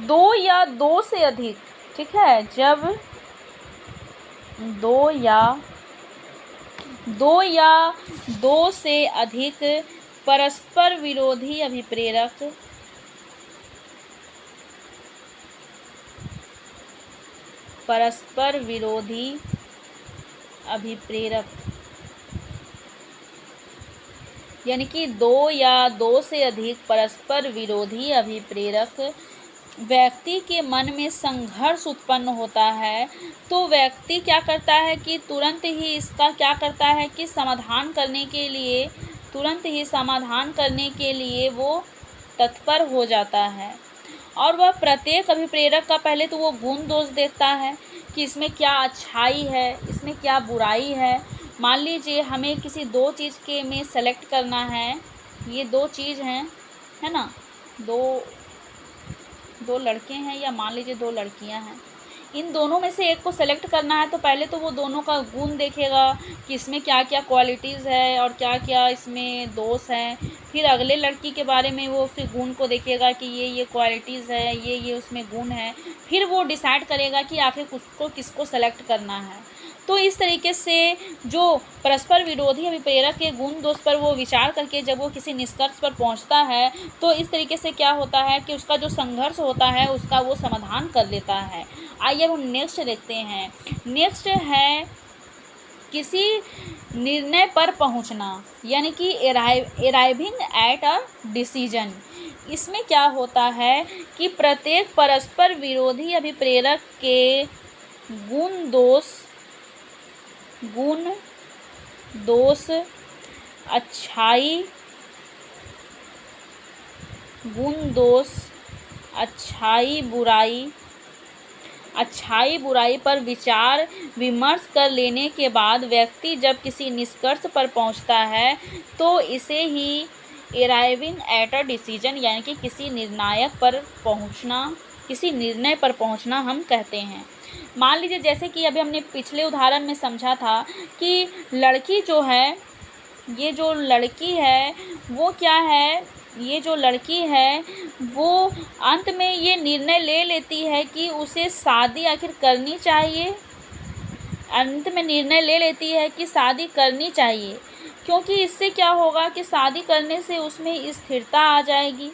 2 या 2 से अधिक, ठीक है, जब 2 या 2 से अधिक परस्पर विरोधी अभिप्रेरक यानी कि 2 या 2 से अधिक परस्पर विरोधी अभिप्रेरक व्यक्ति के मन में संघर्ष उत्पन्न होता है, तो व्यक्ति क्या करता है कि तुरंत ही इसका क्या करता है कि समाधान करने के लिए वो तत्पर हो जाता है। और वह प्रत्येक अभिप्रेरक का पहले तो वो गुण दोष देखता है कि इसमें क्या अच्छाई है, इसमें क्या बुराई है। मान लीजिए हमें किसी 2 चीज़ के में सेलेक्ट करना है, ये 2 चीज़ हैं, है ना, दो लड़के हैं या मान लीजिए 2 लड़कियां हैं। इन दोनों में से एक को सेलेक्ट करना है तो पहले तो वो दोनों का गुण देखेगा कि इसमें क्या क्या क्वालिटीज़ है और क्या क्या इसमें दोष हैं। फिर अगले लड़की के बारे में वो फिर गुण को देखेगा कि ये क्वालिटीज़ है, ये उसमें गुण है। फिर वो डिसाइड करेगा कि आखिर उसको किसको सेलेक्ट करना है। तो इस तरीके से जो परस्पर विरोधी अभिप्रेरक के गुण दोष पर वो विचार करके जब वो किसी निष्कर्ष पर पहुंचता है, तो इस तरीके से क्या होता है कि उसका जो संघर्ष होता है उसका वो समाधान कर लेता है। आइए अब हम नेक्स्ट देखते हैं। नेक्स्ट है किसी निर्णय पर पहुंचना, यानी कि अराइविंग एट अ डिसीजन। इसमें क्या होता है कि प्रत्येक परस्पर विरोधी अभिप्रेरक के गुण दोष अच्छाई बुराई पर विचार विमर्श कर लेने के बाद व्यक्ति जब किसी निष्कर्ष पर पहुंचता है तो इसे ही अराइविंग एट अ डिसीजन यानी कि किसी निर्णय पर पहुंचना हम कहते हैं। मान लीजिए जैसे कि अभी हमने पिछले उदाहरण में समझा था कि लड़की जो है, ये जो लड़की है वो क्या है, ये जो लड़की है वो अंत में ये निर्णय ले लेती है कि उसे शादी आखिर करनी चाहिए। अंत में निर्णय ले लेती है कि शादी करनी चाहिए, क्योंकि इससे क्या होगा कि शादी करने से उसमें स्थिरता आ जाएगी,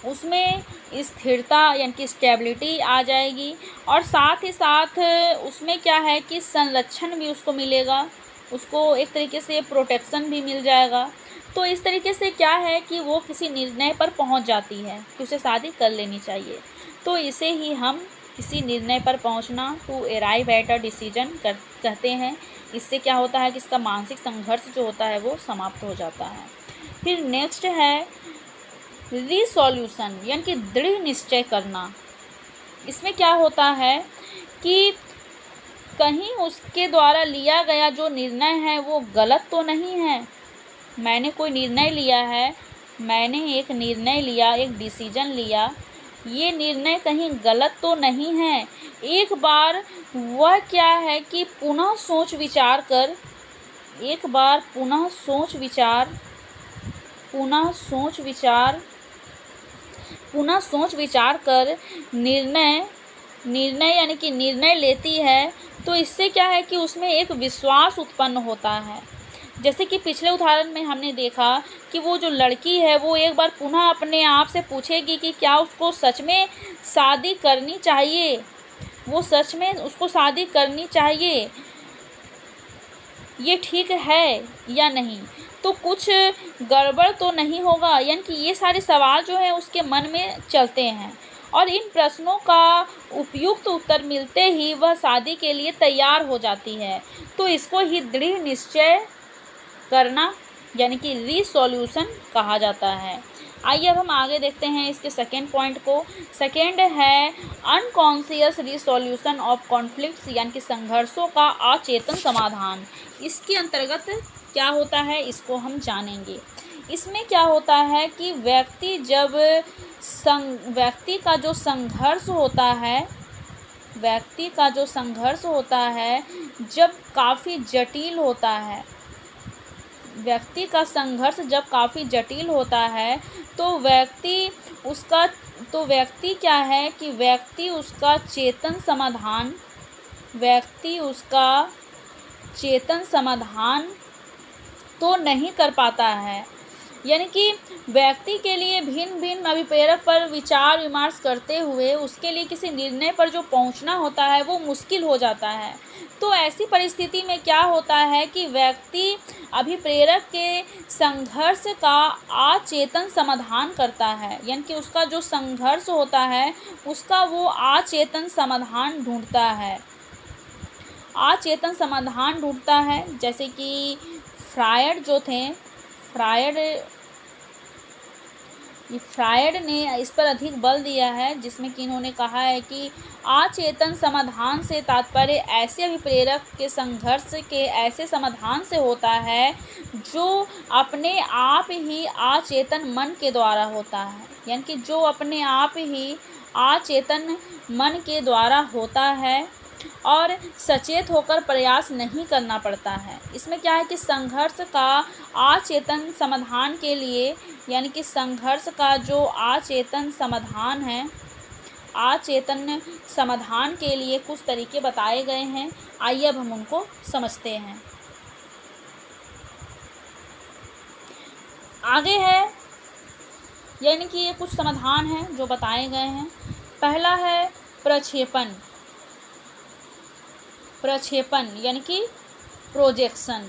उसमें स्थिरता यानी कि स्टेबिलिटी आ जाएगी, और साथ ही साथ उसमें क्या है कि संरक्षण भी उसको मिलेगा, उसको एक तरीके से प्रोटेक्शन भी मिल जाएगा। तो इस तरीके से क्या है कि वो किसी निर्णय पर पहुंच जाती है कि उसे शादी कर लेनी चाहिए। तो इसे ही हम किसी निर्णय पर पहुंचना, to arrive at a decision कहते हैं। इससे क्या होता है कि इसका मानसिक संघर्ष जो होता है वो समाप्त हो जाता है। फिर नेक्स्ट है रिसोल्यूशन यानी कि दृढ़ निश्चय करना। इसमें क्या होता है कि कहीं उसके द्वारा लिया गया जो निर्णय है वो गलत तो नहीं है, मैंने कोई निर्णय लिया है, मैंने एक निर्णय लिया, एक डिसीजन लिया, ये निर्णय कहीं गलत तो नहीं है। एक बार वह क्या है कि पुनः सोच विचार कर, एक बार पुनः सोच विचार कर निर्णय यानी कि निर्णय लेती है, तो इससे क्या है कि उसमें एक विश्वास उत्पन्न होता है। जैसे कि पिछले उदाहरण में हमने देखा कि वो जो लड़की है वो एक बार पुनः अपने आप से पूछेगी कि क्या उसको सच में शादी करनी चाहिए, वो सच में उसको शादी करनी चाहिए, ये ठीक है या नहीं, तो कुछ गड़बड़ तो नहीं होगा। यानी कि ये सारे सवाल जो है उसके मन में चलते हैं और इन प्रश्नों का उपयुक्त उत्तर मिलते ही वह शादी के लिए तैयार हो जाती है। तो इसको ही दृढ़ निश्चय करना यानी कि रिसोल्यूशन कहा जाता है। आइए अब हम आगे देखते हैं इसके सेकेंड पॉइंट को। सेकेंड है अनकॉन्शियस रिसोल्यूशन ऑफ कॉन्फ्लिक्ट्स यानी कि संघर्षों का अचेतन समाधान। इसके अंतर्गत क्या होता है इसको हम जानेंगे। इसमें क्या होता है कि व्यक्ति का जो संघर्ष होता है जब काफ़ी जटिल होता है, व्यक्ति का संघर्ष जब काफ़ी जटिल होता है तो व्यक्ति क्या है कि व्यक्ति उसका चेतन समाधान तो नहीं कर पाता है। यानी कि व्यक्ति के लिए भिन्न भिन्न अभिप्रेरक पर विचार विमर्श करते हुए उसके लिए किसी निर्णय पर जो पहुंचना होता है वो मुश्किल हो जाता है। तो ऐसी परिस्थिति में क्या होता है कि व्यक्ति अभिप्रेरक के संघर्ष का अचेतन समाधान करता है, यानी कि उसका जो संघर्ष होता है उसका वो अचेतन समाधान ढूंढता है। जैसे कि फ्रायड ने इस पर अधिक बल दिया है, जिसमें कि इन्होंने कहा है कि अचेतन समाधान से तात्पर्य ऐसे अभिप्रेरक के संघर्ष के ऐसे समाधान से होता है जो अपने आप ही अचेतन मन के द्वारा होता है। यानी कि जो अपने आप ही अचेतन मन के द्वारा होता है और सचेत होकर प्रयास नहीं करना पड़ता है। इसमें क्या है कि संघर्ष का अचेतन समाधान के लिए, यानी कि संघर्ष का जो अचेतन समाधान के लिए कुछ तरीके बताए गए हैं। आइए अब हम उनको समझते हैं। आगे है यानी कि ये कुछ समाधान हैं जो बताए गए हैं। पहला है प्रक्षेपण यानी कि प्रोजेक्शन।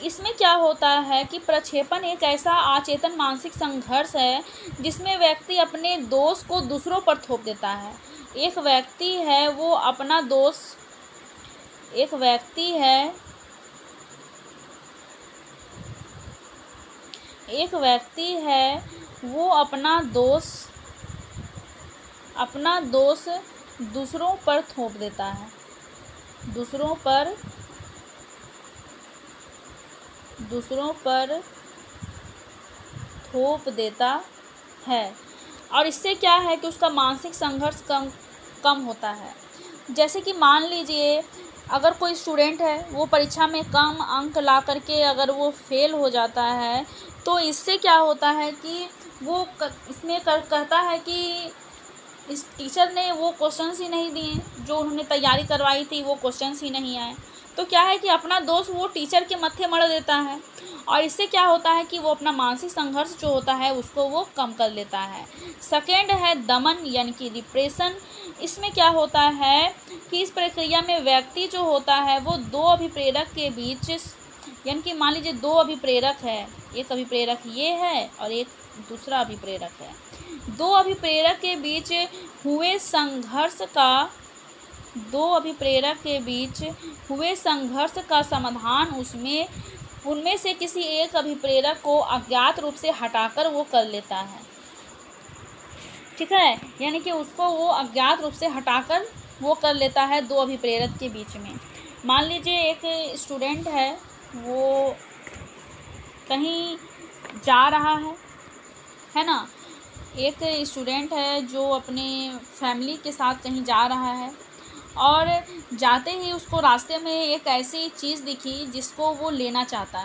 इसमें क्या होता है कि प्रक्षेपण एक ऐसा अचेतन मानसिक संघर्ष है जिसमें व्यक्ति अपने दोष को दूसरों पर थोप देता है। एक व्यक्ति है वो अपना दोष दूसरों पर थोप देता है, दूसरों पर थोप देता है और इससे क्या है कि उसका मानसिक संघर्ष कम होता है। जैसे कि मान लीजिए अगर कोई स्टूडेंट है वो परीक्षा में कम अंक ला करके अगर वो फेल हो जाता है तो इससे क्या होता है कि वो इसमें कहता है कि इस टीचर ने वो क्वेश्चंस ही नहीं दिए, जो उन्होंने तैयारी करवाई थी वो क्वेश्चंस ही नहीं आए। तो क्या है कि अपना दोष वो टीचर के मत्थे मढ़ देता है और इससे क्या होता है कि वो अपना मानसिक संघर्ष जो होता है उसको वो कम कर लेता है। सेकेंड है दमन यानी कि रिप्रेशन। इसमें क्या होता है कि इस प्रक्रिया में व्यक्ति जो होता है वो दो अभिप्रेरक के बीच, यानी कि मान लीजिए दो अभिप्रेरक है, एक अभिप्रेरक ये है और एक दूसरा अभिप्रेरक है, दो अभिप्रेरक के बीच हुए संघर्ष का समाधान उनमें से किसी एक अभिप्रेरक को अज्ञात रूप से हटाकर वो कर लेता है। ठीक है, यानी कि उसको वो अज्ञात रूप से हटाकर वो कर लेता है दो अभिप्रेरक के बीच में। मान लीजिए एक स्टूडेंट है वो कहीं जा रहा है ना। एक स्टूडेंट है जो अपने फैमिली के साथ कहीं जा रहा है और जाते ही उसको रास्ते में एक ऐसी चीज़ दिखी जिसको वो लेना चाहता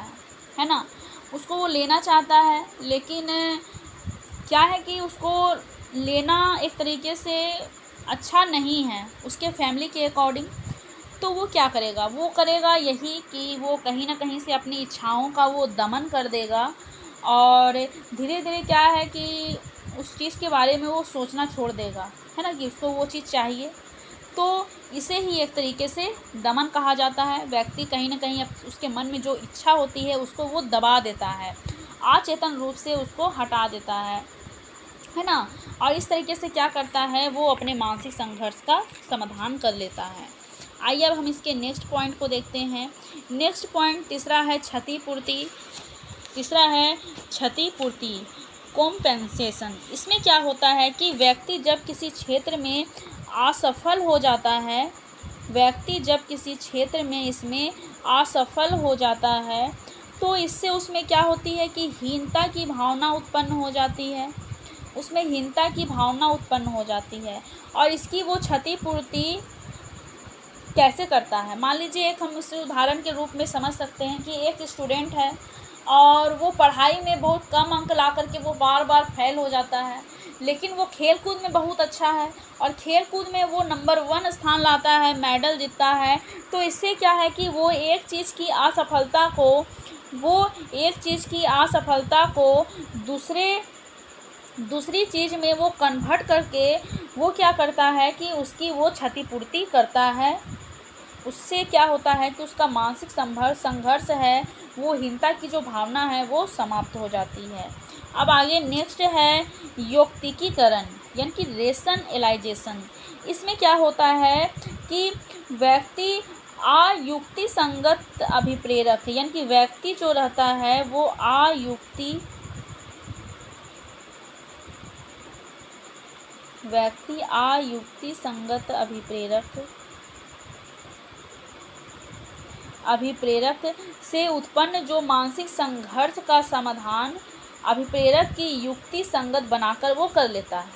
है ना। उसको वो लेना चाहता है, लेकिन क्या है कि उसको लेना एक तरीके से अच्छा नहीं है उसके फैमिली के अकॉर्डिंग। तो वो क्या करेगा, वो करेगा यही कि वो कहीं ना कहीं से अपनी इच्छाओं का वो दमन कर देगा और धीरे धीरे क्या है कि उस चीज़ के बारे में वो सोचना छोड़ देगा, है ना, कि उसको वो चीज़ चाहिए। तो इसे ही एक तरीके से दमन कहा जाता है। व्यक्ति कहीं ना कहीं उसके मन में जो इच्छा होती है उसको वो दबा देता है, अचेतन रूप से उसको हटा देता है ना। और इस तरीके से क्या करता है, वो अपने मानसिक संघर्ष का समाधान कर लेता है। आइए अब हम इसके नेक्स्ट पॉइंट को देखते हैं। नेक्स्ट पॉइंट तीसरा है क्षतिपूर्ति। कॉम्पेंसेशन। इसमें क्या होता है कि व्यक्ति जब किसी क्षेत्र में असफल हो जाता है, इसमें असफल हो जाता है तो इससे उसमें क्या होती है कि हीनता की भावना उत्पन्न हो जाती है। और इसकी वो क्षतिपूर्ति कैसे करता है, मान लीजिए एक हम इस उदाहरण के रूप में समझ सकते हैं कि एक स्टूडेंट है और वो पढ़ाई में बहुत कम अंक ला करके वो बार बार फेल हो जाता है, लेकिन वो खेल कूद में बहुत अच्छा है और खेल कूद में वो नंबर 1 स्थान लाता है, मेडल जीतता है। तो इससे क्या है कि वो एक चीज़ की असफलता को दूसरी चीज़ में वो कन्वर्ट करके वो क्या करता है कि उसकी वो क्षतिपूर्ति करता है। उससे क्या होता है कि उसका मानसिक संघर्ष है, वो हीनता की जो भावना है वो समाप्त हो जाती है। अब आगे नेक्स्ट है यौक्तिकीकरण यानी कि रेशनलाइजेशन। इसमें क्या होता है कि व्यक्ति अयुक्ति संगत अभिप्रेरक यानी कि व्यक्ति जो रहता है वो अयुक्ति संगत अभिप्रेरक से उत्पन्न जो मानसिक संघर्ष का समाधान अभिप्रेरक की युक्ति संगत बनाकर वो कर लेता है।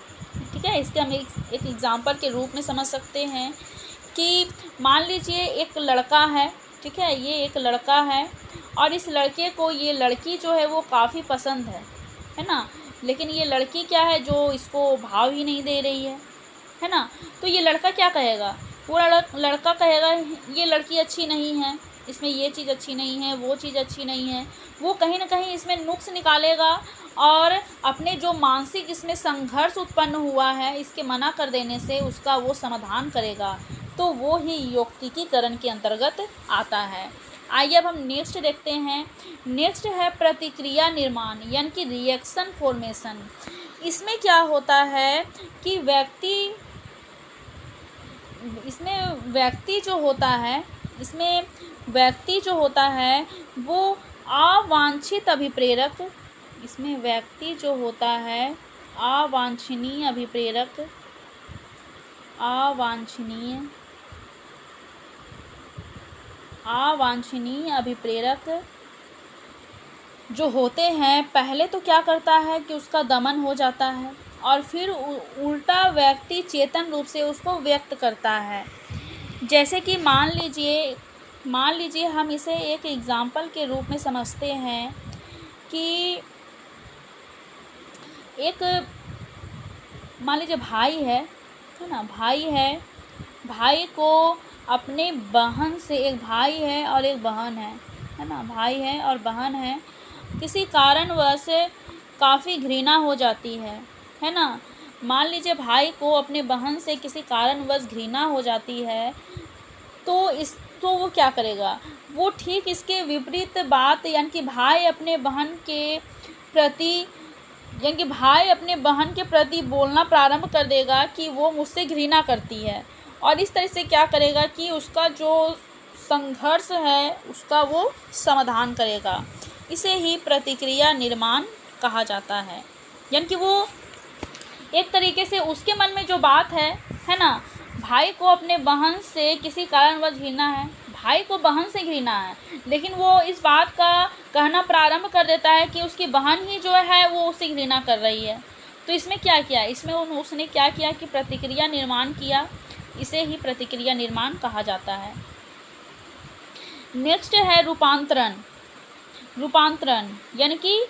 ठीक है, इसके हम एक एग्जाम्पल के रूप में समझ सकते हैं कि मान लीजिए एक लड़का है, ठीक है, ये एक लड़का है और इस लड़के को ये लड़की जो है वो काफ़ी पसंद है ना, लेकिन ये लड़की क्या है जो इसको भाव ही नहीं दे रही है ना। तो ये लड़का क्या कहेगा, वो लड़का कहेगा ये लड़की अच्छी नहीं है, इसमें ये चीज़ अच्छी नहीं है, वो चीज़ अच्छी नहीं है। वो कहीं ना कहीं इसमें नुक्स निकालेगा और अपने जो मानसिक इसमें संघर्ष उत्पन्न हुआ है इसके मना कर देने से उसका वो समाधान करेगा। तो वो ही यौक्तिकीकरण के अंतर्गत आता है। आइए अब हम नेक्स्ट देखते हैं। नेक्स्ट है प्रतिक्रिया निर्माण यानी कि रिएक्शन फॉर्मेशन। इसमें क्या होता है कि व्यक्ति जो होता है वो अवांछित अभिप्रेरक, इसमें व्यक्ति जो होता है अवांछनीय अभिप्रेरक जो होते हैं पहले तो क्या करता है कि उसका दमन हो जाता है और फिर उल्टा व्यक्ति चेतन रूप से उसको व्यक्त करता है। जैसे कि मान लीजिए हम इसे एक एग्जाम्पल के रूप में समझते हैं कि एक मान लीजिए भाई है ना, भाई को अपने बहन से, एक भाई है और एक बहन है ना, भाई है और बहन है, किसी कारणवश काफ़ी घृणा हो जाती है ना। मान लीजिए भाई को अपने बहन से किसी कारणवश घृणा हो जाती है तो वो क्या करेगा, वो ठीक इसके विपरीत बात यानी कि भाई अपने बहन के प्रति बोलना प्रारंभ कर देगा कि वो मुझसे घृणा करती है और इस तरह से क्या करेगा कि उसका जो संघर्ष है उसका वो समाधान करेगा। इसे ही प्रतिक्रिया निर्माण कहा जाता है। यानी कि वो एक तरीके से उसके मन में जो बात है ना, भाई को अपने बहन से किसी कारणवश घृणा है, भाई को बहन से घृणा है, लेकिन वो इस बात का कहना प्रारंभ कर देता है कि उसकी बहन ही जो है वो उससे घृणा कर रही है। तो इसमें क्या किया, इसमें उसने क्या किया कि प्रतिक्रिया निर्माण किया। इसे ही प्रतिक्रिया निर्माण कहा जाता है। नेक्स्ट है रूपांतरण। रूपांतरण यानी कि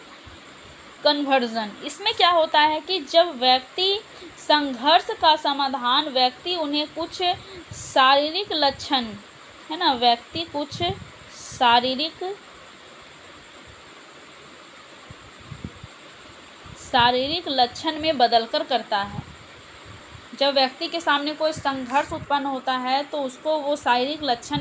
कन्वर्जन। इसमें क्या होता है कि जब व्यक्ति संघर्ष का समाधान, व्यक्ति उन्हें कुछ शारीरिक लक्षण, है ना, व्यक्ति कुछ शारीरिक लक्षण में बदलकर करता है। जब व्यक्ति के सामने कोई संघर्ष उत्पन्न होता है तो उसको वो शारीरिक लक्षण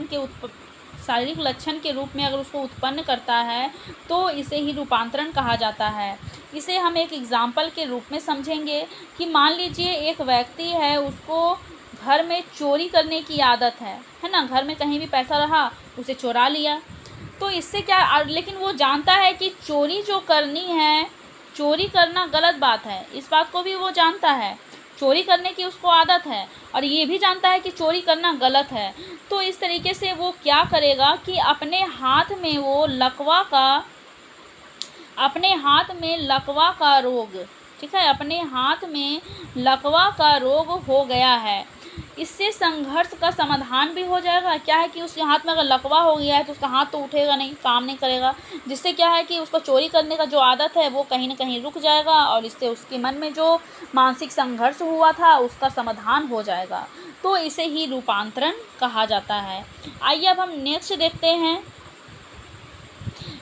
के रूप में अगर उसको उत्पन्न करता है तो इसे ही रूपांतरण कहा जाता है। इसे हम एक एग्जाम्पल के रूप में समझेंगे कि मान लीजिए एक व्यक्ति है, उसको घर में चोरी करने की आदत है ना, घर में कहीं भी पैसा रहा उसे चुरा लिया। तो इससे क्या, लेकिन वो जानता है कि चोरी जो करनी है, चोरी करना गलत बात है, इस बात को भी वो जानता है, चोरी करने की उसको आदत है और ये भी जानता है कि चोरी करना गलत है। तो इस तरीके से वो क्या करेगा कि अपने हाथ में लकवा का रोग, ठीक है, अपने हाथ में लकवा का रोग हो गया है। इससे संघर्ष का समाधान भी हो जाएगा। क्या है कि उसके हाथ में अगर लकवा हो गया है तो उसका हाथ तो उठेगा नहीं, काम नहीं करेगा, जिससे क्या है कि उसको चोरी करने का जो आदत है वो कहीं ना कहीं रुक जाएगा और इससे उसके मन में जो मानसिक संघर्ष हुआ था उसका समाधान हो जाएगा। तो इसे ही रूपांतरण कहा जाता है। आइए अब हम नेक्स्ट देखते हैं।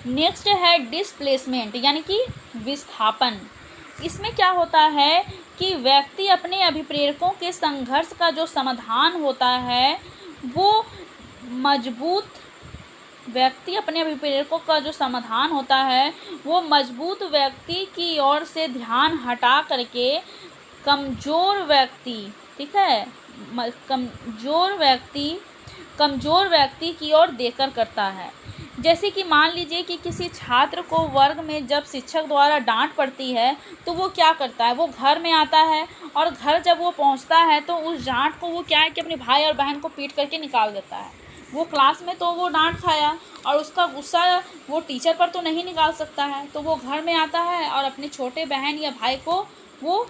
नेक्स्ट है डिस्प्लेसमेंट यानी कि विस्थापन। इसमें क्या होता है कि व्यक्ति अपने अभिप्रेरकों के संघर्ष का जो समाधान होता है वो मजबूत व्यक्ति की ओर से ध्यान हटा करके कमज़ोर व्यक्ति, ठीक है, कमज़ोर व्यक्ति की ओर देकर करता है। जैसे कि मान लीजिए कि किसी छात्र को वर्ग में जब शिक्षक द्वारा डांट पड़ती है तो वो क्या करता है, वो घर में आता है और घर जब वो पहुंचता है तो उस डांट को वो क्या है कि अपने भाई और बहन को पीट करके निकाल देता है। वो क्लास में तो वो डांट खाया और उसका गुस्सा वो टीचर पर तो नहीं निकाल सकता है, तो वो घर में आता है और अपने छोटे बहन या भाई को वो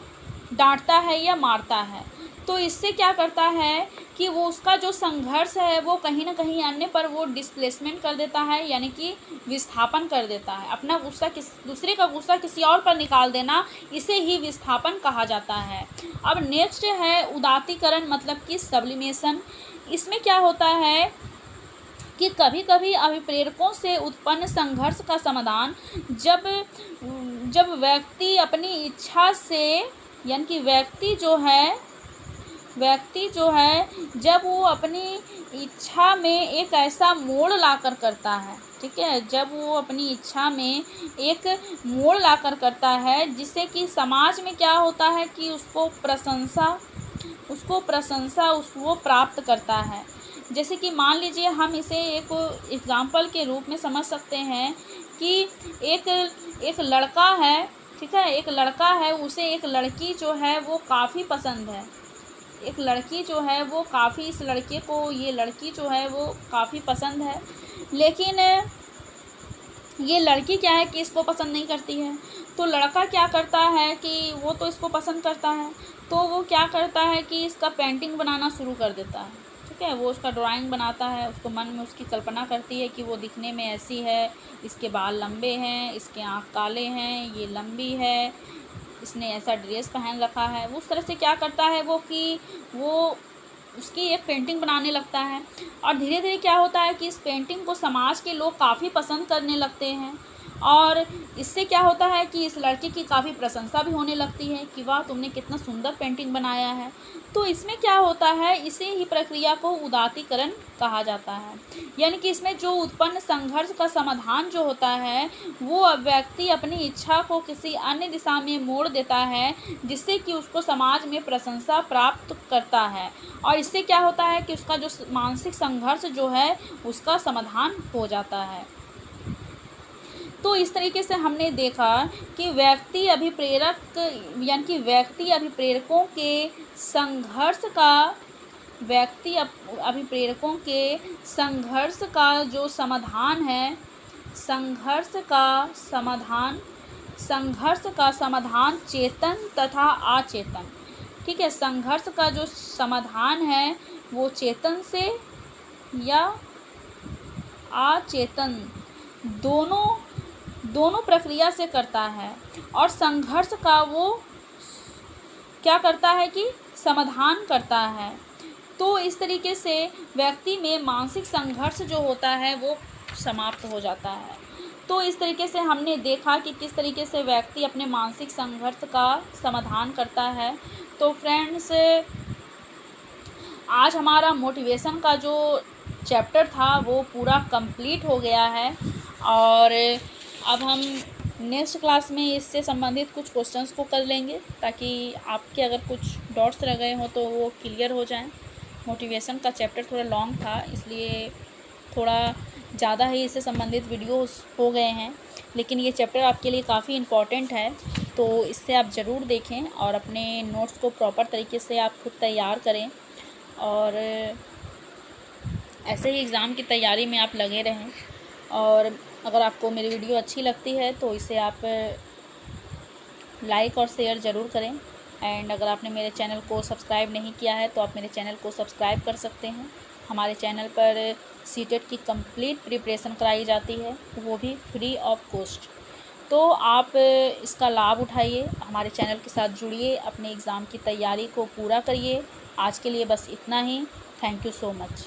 डांटता है या मारता है। तो इससे क्या करता है कि वो उसका जो संघर्ष है वो कहीं ना कहीं अन्य पर वो डिस्प्लेसमेंट कर देता है, यानी कि विस्थापन कर देता है। अपना गुस्सा दूसरे का गुस्सा किसी और पर निकाल देना, इसे ही विस्थापन कहा जाता है। अब नेक्स्ट है उदात्तीकरण मतलब कि सब्लिमेशन। इसमें क्या होता है कि कभी कभी अभिप्रेरकों से उत्पन्न संघर्ष का समाधान जब व्यक्ति अपनी इच्छा से, यानी कि व्यक्ति जो है जब वो अपनी इच्छा में एक ऐसा मोड़ लाकर करता है, ठीक है, जब वो अपनी इच्छा में एक मोड़ लाकर करता है जिससे कि समाज में क्या होता है कि उसको प्रशंसा वो प्राप्त करता है। जैसे कि मान लीजिए हम इसे एक एग्जाम्पल के रूप में समझ सकते हैं कि एक लड़का है, ठीक है, एक लड़का है, उसे एक लड़की जो है वो काफ़ी पसंद है, एक लड़की जो है वो काफ़ी, इस लड़के को ये लड़की जो है वो काफ़ी पसंद है, लेकिन ये लड़की क्या है कि इसको पसंद नहीं करती है। तो लड़का क्या करता है कि वो तो इसको पसंद करता है, तो वो क्या करता है कि इसका पेंटिंग बनाना शुरू कर देता है, ठीक है, वो उसका ड्राइंग बनाता है, उसको मन में उसकी कल्पना करती है कि वो दिखने में ऐसी है, इसके बाल लंबे हैं, इसके आँख काले हैं, ये लंबी है, इसने ऐसा ड्रेस पहन रखा है। उस तरह से क्या करता है वो कि वो उसकी एक पेंटिंग बनाने लगता है और धीरे धीरे क्या होता है कि इस पेंटिंग को समाज के लोग काफ़ी पसंद करने लगते हैं और इससे क्या होता है कि इस लड़के की काफ़ी प्रशंसा भी होने लगती है कि वाह तुमने कितना सुंदर पेंटिंग बनाया है। तो इसमें क्या होता है, इसे ही प्रक्रिया को उदात्तीकरण कहा जाता है, यानी कि इसमें जो उत्पन्न संघर्ष का समाधान जो होता है वो व्यक्ति अपनी इच्छा को किसी अन्य दिशा में मोड़ देता है जिससे कि उसको समाज में प्रशंसा प्राप्त करता है और इससे क्या होता है कि उसका जो मानसिक संघर्ष जो है उसका समाधान हो जाता है। तो इस तरीके से हमने देखा कि व्यक्ति अभिप्रेरकों के संघर्ष का व्यक्ति अभिप्रेरकों के संघर्ष का जो समाधान है, संघर्ष का समाधान चेतन तथा अचेतन, ठीक है। संघर्ष का जो समाधान है वो चेतन से या अचेतन दोनों प्रक्रिया से करता है, और संघर्ष का वो क्या करता है कि समाधान करता है। तो इस तरीके से व्यक्ति में मानसिक संघर्ष जो होता है वो समाप्त हो जाता है। तो इस तरीके से हमने देखा कि किस तरीके से व्यक्ति अपने मानसिक संघर्ष का समाधान करता है। तो फ्रेंड्स, आज हमारा मोटिवेशन का जो चैप्टर था वो पूरा कंप्लीट हो गया है, और अब हम नेक्स्ट क्लास में इससे संबंधित कुछ क्वेश्चंस को कर लेंगे, ताकि आपके अगर कुछ डाउट्स रह गए हों तो वो क्लियर हो जाएं। मोटिवेशन का चैप्टर थोड़ा लॉन्ग था, इसलिए थोड़ा ज़्यादा ही इससे संबंधित वीडियोस हो गए हैं, लेकिन ये चैप्टर आपके लिए काफ़ी इम्पॉर्टेंट है, तो इससे आप ज़रूर देखें और अपने नोट्स को प्रॉपर तरीके से आप खुद तैयार करें, और ऐसे ही एग्ज़ाम की तैयारी में आप लगे रहें। और अगर आपको मेरी वीडियो अच्छी लगती है तो इसे आप लाइक और शेयर ज़रूर करें। एंड अगर आपने मेरे चैनल को सब्सक्राइब नहीं किया है तो आप मेरे चैनल को सब्सक्राइब कर सकते हैं। हमारे चैनल पर सीटेट की कंप्लीट प्रिपरेशन कराई जाती है, वो भी फ्री ऑफ कॉस्ट। तो आप इसका लाभ उठाइए, हमारे चैनल के साथ जुड़िए, अपने एग्ज़ाम की तैयारी को पूरा करिए। आज के लिए बस इतना ही। Thank you so much.